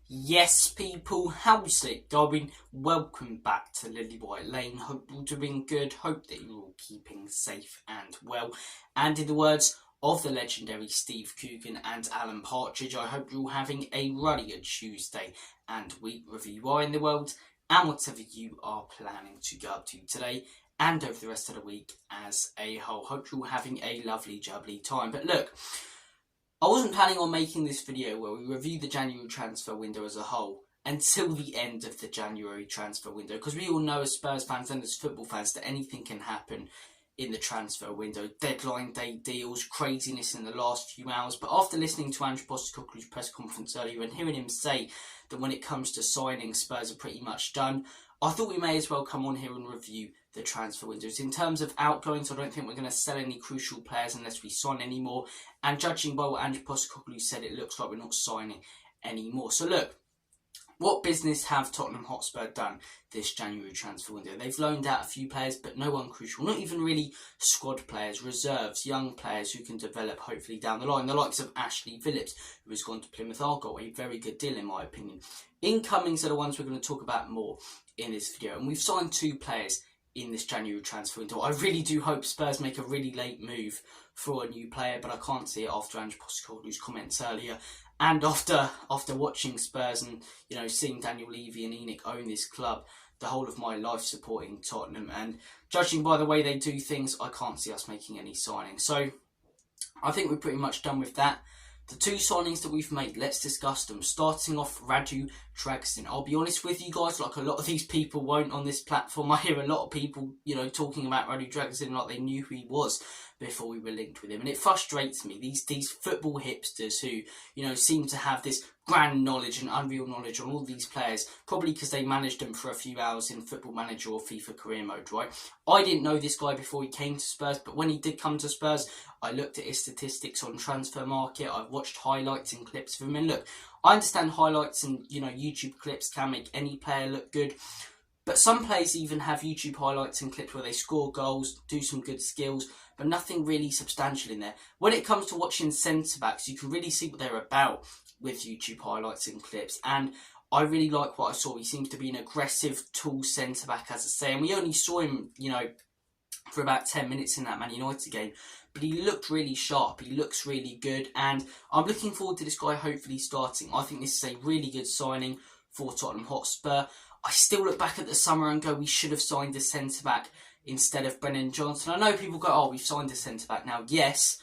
Yes, people, how's it going? Welcome back to Lily White Lane. Hope you're doing good. Hope that you're all keeping safe and well. And in the words of the legendary Steve Coogan and Alan Partridge, I hope you're all having a ruddy Tuesday and week, wherever you are in the world, and whatever you are planning to go up to today and over the rest of the week as a whole. Hope you're all having a lovely, jubbly time. But look, I wasn't planning on making this video where we review the January transfer window as a whole until the end of the January transfer window, because we all know as Spurs fans and as football fans that anything can happen in the transfer window. Deadline day deals, craziness in the last few hours. But after listening to Andrew Postecoglou's press conference earlier and hearing him say that when it comes to signing, Spurs are pretty much done, I thought we may as well come on here and review the transfer windows. In terms of outgoings, I don't think we're going to sell any crucial players unless we sign any more. And judging by what Andrew Postecoglou said, it looks like we're not signing any more. So look, what business have Tottenham Hotspur done this January transfer window? They've loaned out a few players, but no one crucial. Not even really squad players, reserves, young players who can develop hopefully down the line. The likes of Ashley Phillips, who has gone to Plymouth Argyle, a very good deal in my opinion. Incomings are the ones we're going to talk about more in this video. And we've signed 2 players in this January transfer window. I really do hope Spurs make a really late move for a new player, but I can't see it after Andrew Postecoglou's comments earlier. And after watching Spurs and, seeing Daniel Levy and Enoch own this club the whole of my life supporting Tottenham, and judging by the way they do things, I can't see us making any signings. So I think we're pretty much done with that. The 2 signings that we've made, let's discuss them. Starting off, Radu Dragusin. I'll be honest with you guys, like a lot of these people won't on this platform. I hear a lot of people, talking about Radu Dragusin like they knew who he was before we were linked with him. And it frustrates me. These football hipsters who, seem to have this grand knowledge and unreal knowledge on all these players, probably because they managed them for a few hours in Football Manager or FIFA career mode, right? I didn't know this guy before he came to Spurs, but when he did come to Spurs, I looked at his statistics on Transfer Market. I've watched highlights and clips of him, and look, I understand highlights and YouTube clips can make any player look good, but some players even have YouTube highlights and clips where they score goals, do some good skills, but nothing really substantial in there. When it comes to watching centre-backs, you can really see what they're about with YouTube highlights and clips, and I really like what I saw. He seems to be an aggressive, tall centre-back, as I say, and we only saw him, for about 10 minutes in that Man United game, but he looked really sharp. He looks really good, and I'm looking forward to this guy hopefully starting. I think this is a really good signing for Tottenham Hotspur. I still look back at the summer and go, we should have signed a centre-back instead of Brennan Johnson. I know people go, oh, we've signed a centre-back now. Yes,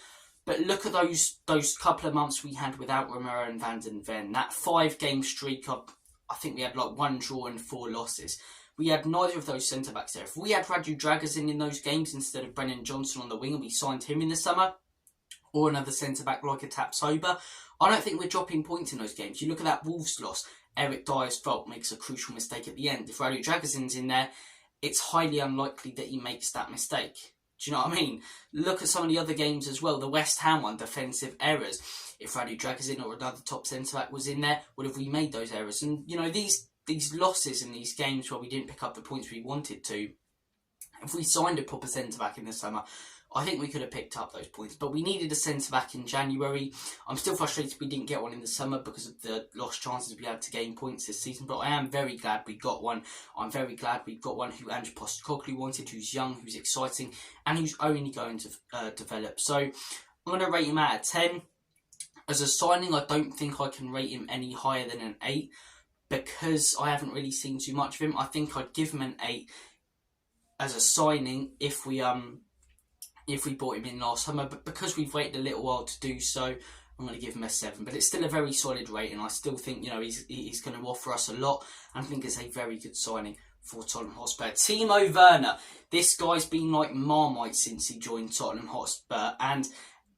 but look at those couple of months we had without Romero and Van den Ven. That 5-game streak of, I think we had like 1 draw and 4 losses. We had neither of those centre-backs there. If we had Radu Dragusin in those games instead of Brennan Johnson on the wing and we signed him in the summer, or another centre-back like a Tapsoba, I don't think we're dropping points in those games. You look at that Wolves loss, Eric Dyer's fault makes a crucial mistake at the end. If Radu Dragusin's in there, it's highly unlikely that he makes that mistake. Do you know what I mean? Look at some of the other games as well. The West Ham one, defensive errors. If Radu Dragusin or another top centre-back was in there, would have we made those errors? And, these losses in these games where we didn't pick up the points we wanted to, if we signed a proper centre-back in the summer, I think we could have picked up those points. But we needed a centre-back in January. I'm still frustrated we didn't get one in the summer because of the lost chances we had to gain points this season. But I am very glad we got one. I'm very glad we got one who Andrew Postecoglou wanted, who's young, who's exciting, and who's only going to develop. So I'm going to rate him out of 10. As a signing, I don't think I can rate him any higher than an 8 because I haven't really seen too much of him. I think I'd give him an 8 as a signing if we bought him in last summer, but because we've waited a little while to do so, I'm going to give him a 7. But it's still a very solid rating. I still think, he's going to offer us a lot, and I think it's a very good signing for Tottenham Hotspur. Timo Werner, this guy's been like Marmite since he joined Tottenham Hotspur, and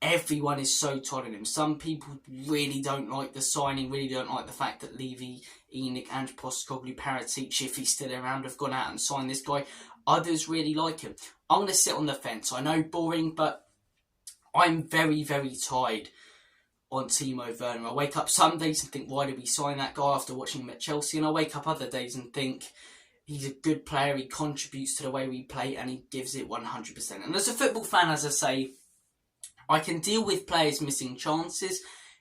everyone is so tight on him. Some people really don't like the signing, really don't like the fact that Levy, Enoch and Postecoglou, Paratici, if he's still around, have gone out and signed this guy. Others really like him. I'm going to sit on the fence. I know, boring, but I'm very, very tired on Timo Werner. I wake up some days and think, why did we sign that guy after watching him at Chelsea? And I wake up other days and think, he's a good player, he contributes to the way we play, and he gives it 100%. And as a football fan, as I say, I can deal with players missing chances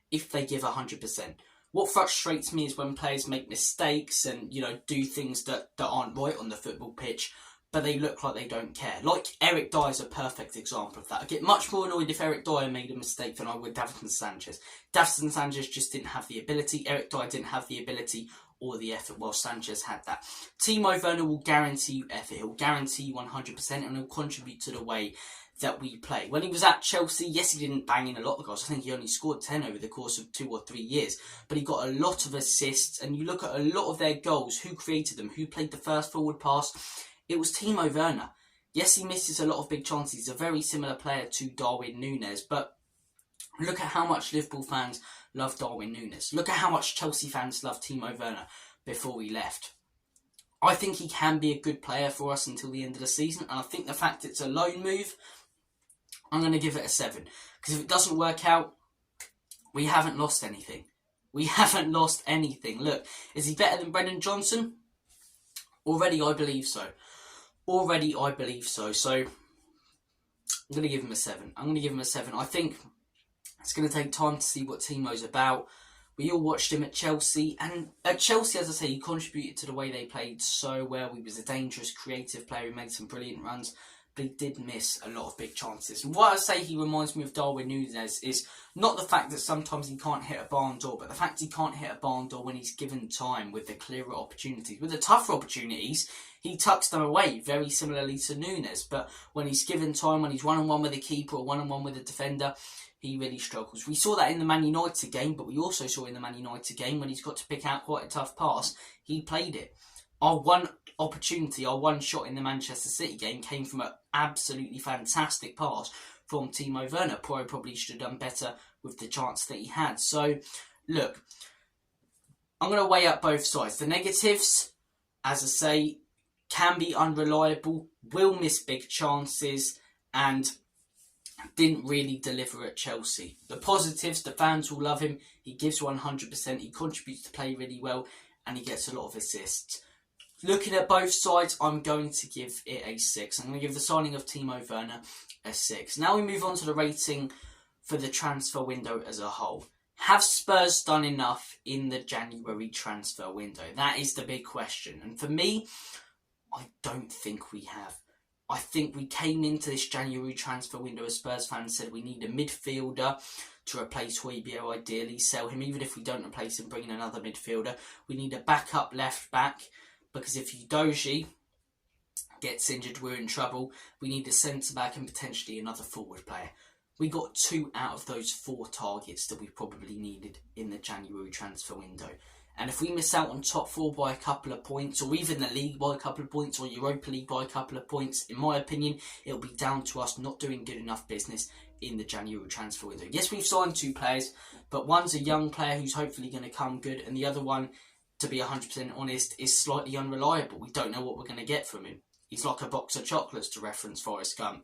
if they give 100%. What frustrates me is when players make mistakes and, do things that aren't right on the football pitch, but they look like they don't care. Like Eric Dyer is a perfect example of that. I get much more annoyed if Eric Dyer made a mistake than I would Davinson Sanchez. Davinson Sanchez just didn't have the ability. Eric Dyer didn't have the ability or the effort, while Sanchez had that. Timo Werner will guarantee you effort. He'll guarantee you 100%, and he'll contribute to the way that we play. When he was at Chelsea, yes, he didn't bang in a lot of goals. I think he only scored 10 over the course of 2 or 3 years, but he got a lot of assists. And you look at a lot of their goals, who created them, who played the first forward pass? It was Timo Werner. Yes, he misses a lot of big chances. He's a very similar player to Darwin Núñez, but look at how much Liverpool fans love Darwin Núñez. Look at how much Chelsea fans love Timo Werner before he left. I think he can be a good player for us until the end of the season, and I think the fact it's a loan move, I'm going to give it a 7. Because if it doesn't work out, we haven't lost anything. We haven't lost anything. Look, is he better than Brendan Johnson? Already, I believe so. So, I'm going to give him a 7. I think it's going to take time to see what Timo's about. We all watched him at Chelsea, and at Chelsea, as I say, he contributed to the way they played so well. He was a dangerous, creative player who made some brilliant runs, but he did miss a lot of big chances. And what I say he reminds me of Darwin Núñez is not the fact that sometimes he can't hit a barn door, but the fact he can't hit a barn door when he's given time with the clearer opportunities. With the tougher opportunities, he tucks them away, very similarly to Núñez. But when he's given time, when he's one-on-one with a keeper or one-on-one with a defender, he really struggles. We saw that in the Man United game, but we also saw in the Man United game when he's got to pick out quite a tough pass, he played it. Our one opportunity, our one shot in the Manchester City game came from an absolutely fantastic pass from Timo Werner. Probably should have done better with the chance that he had. So, look, I'm going to weigh up both sides. The negatives, as I say, can be unreliable, will miss big chances, and didn't really deliver at Chelsea. The positives, the fans will love him. He gives 100%. He contributes to play really well, and he gets a lot of assists. Looking at both sides, I'm going to give it a 6. I'm going to give the signing of Timo Werner a 6. Now we move on to the rating for the transfer window as a whole. Have Spurs done enough in the January transfer window? That is the big question. And for me, I don't think we have. I think we came into this January transfer window as Spurs fans, said we need a midfielder to replace Højbjerg, ideally sell him. Even if we don't replace him, bring in another midfielder. We need a backup left back, because if Udogie gets injured, we're in trouble. We need a centre back and potentially another forward player. We got 2 out of those 4 targets that we probably needed in the January transfer window. And if we miss out on top 4 by a couple of points, or even the league by a couple of points, or Europa League by a couple of points, in my opinion, it'll be down to us not doing good enough business in the January transfer window. Yes, we've signed 2 players, but one's a young player who's hopefully going to come good, and the other one, to be 100% honest, is slightly unreliable. We don't know what we're going to get from him. He's like a box of chocolates, to reference Forrest Gump.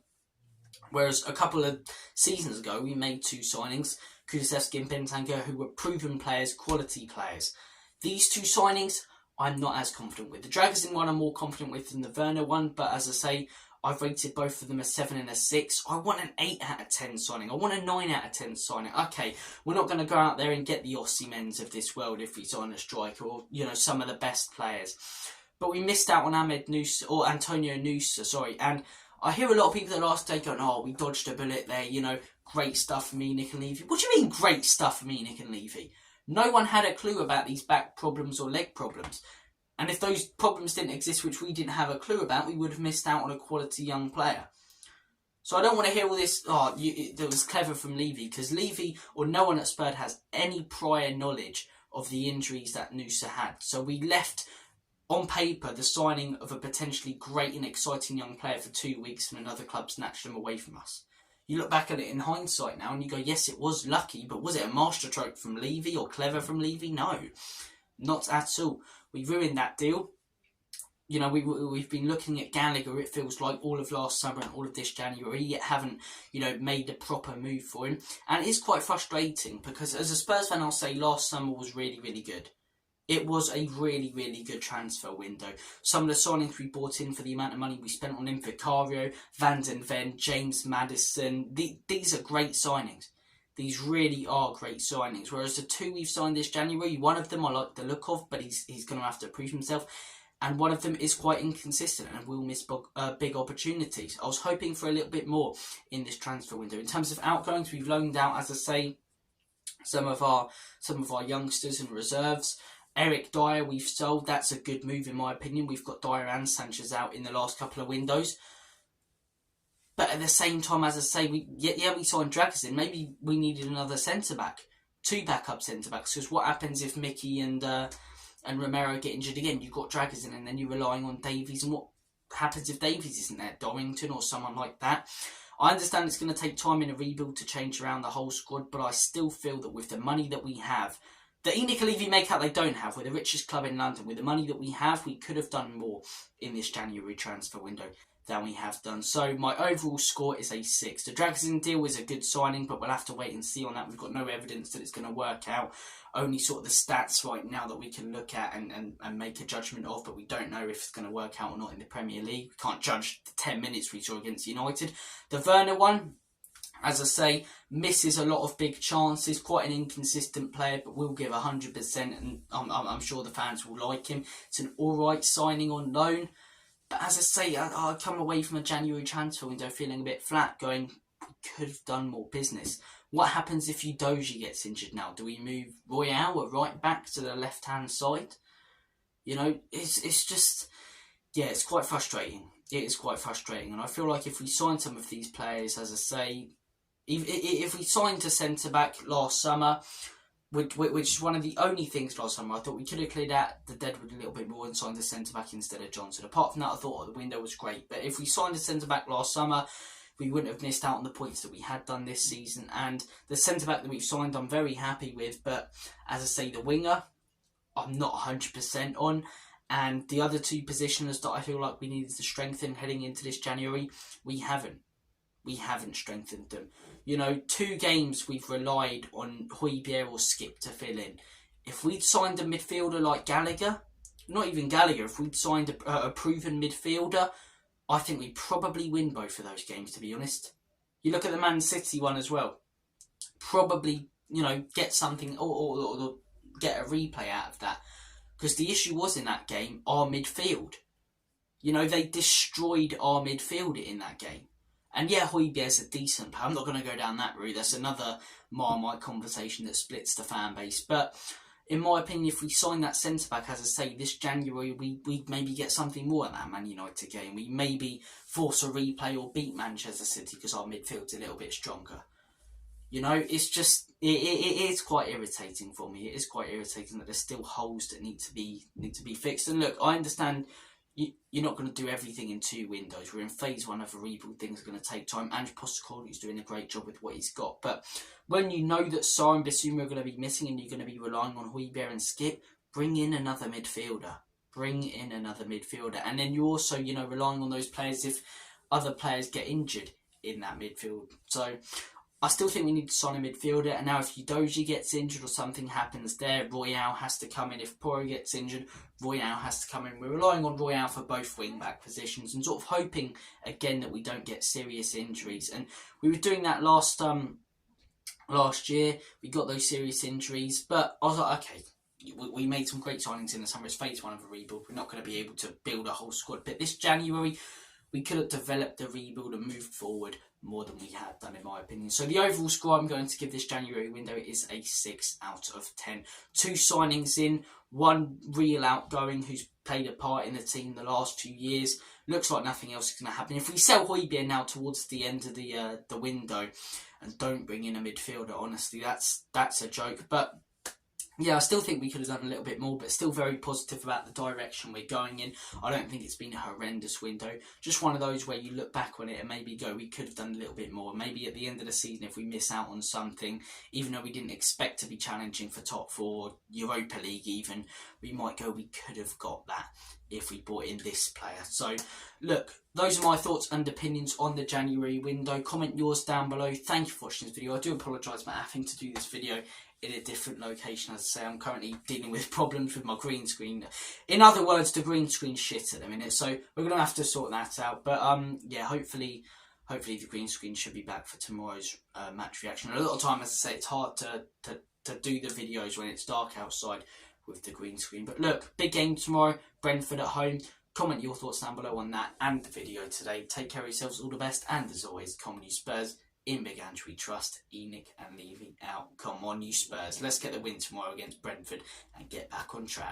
Whereas a couple of seasons ago, we made 2 signings, Kulusevski and Bentancur, who were proven players, quality players. These 2 signings, I'm not as confident with. The Dragosin one I'm more confident with than the Werner one, but as I say, I've rated both of them a 7 and a 6. I want an 8 out of 10 signing. I want a 9 out of 10 signing. Okay, we're not going to go out there and get the Osimhens of this world if we sign a striker or, some of the best players. But we missed out on Antonio Nusa, and I hear a lot of people that last day going, oh, we dodged a bullet there, great stuff for me, Nick and Levy. What do you mean great stuff for me, Nick and Levy? No one had a clue about these back problems or leg problems. And if those problems didn't exist, which we didn't have a clue about, we would have missed out on a quality young player. So I don't want to hear all this, that was clever from Levy, because Levy or no one at Spurs has any prior knowledge of the injuries that Nusa had. So we left on paper the signing of a potentially great and exciting young player for 2 weeks, and another club snatched him away from us. You look back at it in hindsight now and you go, yes, it was lucky, but was it a masterstroke from Levy or clever from Levy? No, not at all. We ruined that deal. We've been looking at Gallagher, it feels like, all of last summer and all of this January, yet haven't, made a proper move for him. And it's quite frustrating because as a Spurs fan, I'll say last summer was really, really good. It was a really, really good transfer window. Some of the signings we bought in for the amount of money we spent on him, Vicario, Van den Ven, James Maddison, these are great signings. These really are great signings. Whereas the 2 we've signed this January, one of them I like the look of, but he's going to have to prove himself. And one of them is quite inconsistent and will miss big opportunities. I was hoping for a little bit more in this transfer window. In terms of outgoings, we've loaned out, as I say, some of our youngsters and reserves. Eric Dyer we've sold. That's a good move in my opinion. We've got Dyer and Sanchez out in the last couple of windows. But at the same time, as I say, we signed Dragusin. Maybe we needed another centre-back. 2 backup centre-backs. Because what happens if Mickey and Romero get injured again? You've got Dragusin and then you're relying on Davies. And what happens if Davies isn't there? Dorrington or someone like that? I understand it's going to take time in a rebuild to change around the whole squad, but I still feel that with the money that we have, that Enoch Levy make out they don't have, we're the richest club in London, with the money that we have, we could have done more in this January transfer window than we have done. So my overall score is a 6. The Dragusin deal is a good signing, but we'll have to wait and see on that. We've got no evidence that it's going to work out. Only sort of the stats right now that we can look at and make a judgment of, but we don't know if it's going to work out or not in the Premier League. We can't judge the 10 minutes we saw against United. The Werner one, as I say, misses a lot of big chances. Quite an inconsistent player, but will give 100%, and I'm sure the fans will like him. It's an alright signing on loan. But as I say, I come away from a January transfer window feeling a bit flat, going, we could have done more business. What happens if Udogie gets injured now? Do we move Royale right back to the left-hand side? You know, it's just, yeah, it's quite frustrating. It is quite frustrating. And I feel like if we sign some of these players, as I say, if we signed a centre-back last summer, which is one of the only things last summer, I thought we could have cleared out the deadwood a little bit more and signed a centre-back instead of Johnson. Apart from that, I thought the window was great. But if we signed a centre-back last summer, we wouldn't have missed out on the points that we had done this season. And the centre-back that we've signed, I'm very happy with. But as I say, the winger, I'm not 100% on. And the other 2 positioners that I feel like we needed to strengthen heading into this January, we haven't. We haven't strengthened them. You know, 2 games we've relied on Højbjerg or Skip to fill in. If we'd signed a midfielder like Gallagher, not even Gallagher, if we'd signed a proven midfielder, I think we'd probably win both of those games, to be honest. You look at the Man City one as well. Probably, you know, get something or get a replay out of that. Because the issue was in that game, our midfield. You know, they destroyed our midfield in that game. And yeah, Højbjerg's a decent player. I'm not going to go down that route. That's another Marmite conversation that splits the fan base. But in my opinion, if we sign that centre-back, as I say, this January, we maybe get something more in that Man United game. We maybe force a replay or beat Manchester City because our midfield's a little bit stronger. You know, it's just, it is quite irritating for me. It is quite irritating that there's still holes that need to be fixed. And look, I understand you're not going to do everything in 2 windows. We're in phase 1 of a rebuild. Things are going to take time. Ange Postecoglou's doing a great job with what he's got. But when you know that Sarr and Bissouma are going to be missing and you're going to be relying on Højbjerg and Skip, bring in another midfielder. And then you also, you know, relying on those players if other players get injured in that midfield. So I still think we need to sign a midfielder. And now if Udogie gets injured or something happens there, Royale has to come in. If Porro gets injured, Royale has to come in. We're relying on Royale for both wing-back positions and sort of hoping, again, that we don't get serious injuries. And we were doing that last year. We got those serious injuries. But I was like, okay, we made some great signings in the summer. It's phase 1 of a rebuild. We're not going to be able to build a whole squad. But this January, we could have developed the rebuild and moved forward more than we had done, in my opinion. So the overall score I'm going to give this January window is a 6 out of 10. 2 signings in, 1 real outgoing who's played a part in the team the last few years. Looks like nothing else is going to happen. If we sell Højbjerg now towards the end of the window and don't bring in a midfielder, honestly, that's a joke. But yeah, I still think we could have done a little bit more, but still very positive about the direction we're going in. I don't think it's been a horrendous window. Just one of those where you look back on it and maybe go, we could have done a little bit more. Maybe at the end of the season, if we miss out on something, even though we didn't expect to be challenging for top 4, Europa League even, we might go, we could have got that if we brought in this player. So, look, those are my thoughts and opinions on the January window. Comment yours down below. Thank you for watching this video. I do apologise for having to do this video in a different location. As I say, I'm currently dealing with problems with my green screen. In other words, the green screen's shit at the minute, so we're going to have to sort that out. But yeah, hopefully hopefully the green screen should be back for tomorrow's match reaction. A lot of time, as I say, it's hard to do the videos when it's dark outside with the green screen. But look, big game tomorrow, Brentford at home. Comment your thoughts down below on that and the video today. Take care of yourselves, all the best, and as always, come on you Spurs. In Big Ange we trust. Enoch and Levy out. Come on you Spurs. Let's get the win tomorrow against Brentford and get back on track.